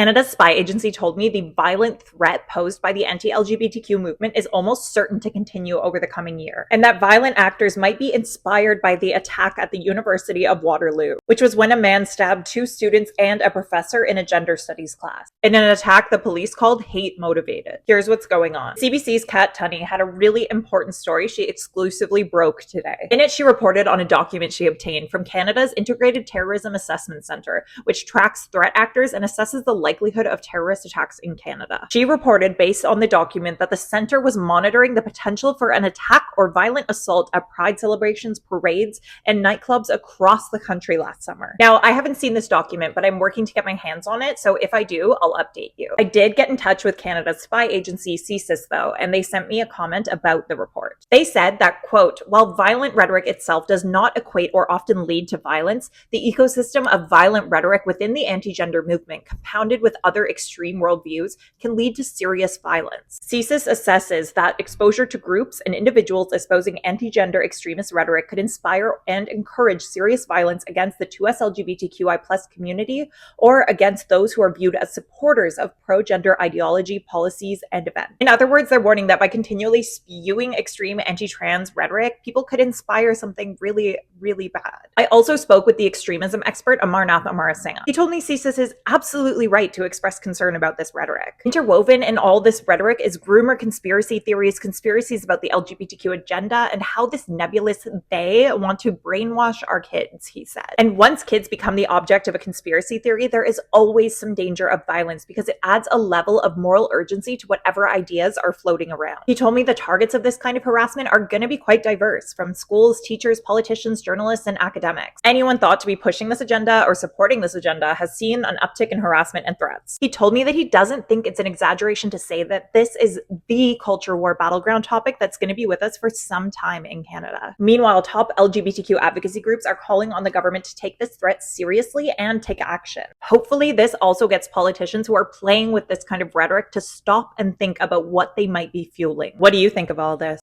Canada's spy agency told me the violent threat posed by the anti-LGBTQ movement is almost certain to continue over the coming year, and that violent actors might be inspired by the attack at the University of Waterloo, which was when a man stabbed 2 students and a professor in a gender studies class, in an attack the police called hate-motivated. Here's what's going on. CBC's Cat Tunney had a really important story she exclusively broke today. In it, she reported on a document she obtained from Canada's Integrated Terrorism Assessment Centre, which tracks threat actors and assesses the likelihood of terrorist attacks in Canada. She reported, based on the document, that the centre was monitoring the potential for an attack or violent assault at pride celebrations, parades, and nightclubs across the country last summer. Now, I haven't seen this document, but I'm working to get my hands on it, so if I do, I'll update you. I did get in touch with Canada's spy agency, CSIS, though, and they sent me a comment about the report. They said that, quote, while violent rhetoric itself does not equate or often lead to violence, the ecosystem of violent rhetoric within the anti-gender movement, compounded with other extreme worldviews, can lead to serious violence. CSIS assesses that exposure to groups and individuals espousing anti-gender extremist rhetoric could inspire and encourage serious violence against the 2S LGBTQI+ community or against those who are viewed as supporters of pro-gender ideology, policies, and events. In other words, they're warning that by continually spewing extreme anti-trans rhetoric, people could inspire something really, really bad. I also spoke with the extremism expert Amarnath Amarasinghe. He told me CSIS is absolutely right to express concern about this rhetoric. Interwoven in all this rhetoric is groomer conspiracy theories, conspiracies about the LGBTQ agenda, and how this nebulous they want to brainwash our kids, he said. And once kids become the object of a conspiracy theory, there is always some danger of violence because it adds a level of moral urgency to whatever ideas are floating around. He told me the targets of this kind of harassment are going to be quite diverse, from schools, teachers, politicians, journalists, and academics. Anyone thought to be pushing this agenda or supporting this agenda has seen an uptick in harassment and threats. He told me that he doesn't think it's an exaggeration to say that this is the culture war battleground topic that's going to be with us for some time in Canada. Meanwhile, top LGBTQ advocacy groups are calling on the government to take this threat seriously and take action. Hopefully, this also gets politicians who are playing with this kind of rhetoric to stop and think about what they might be fueling. What do you think of all this?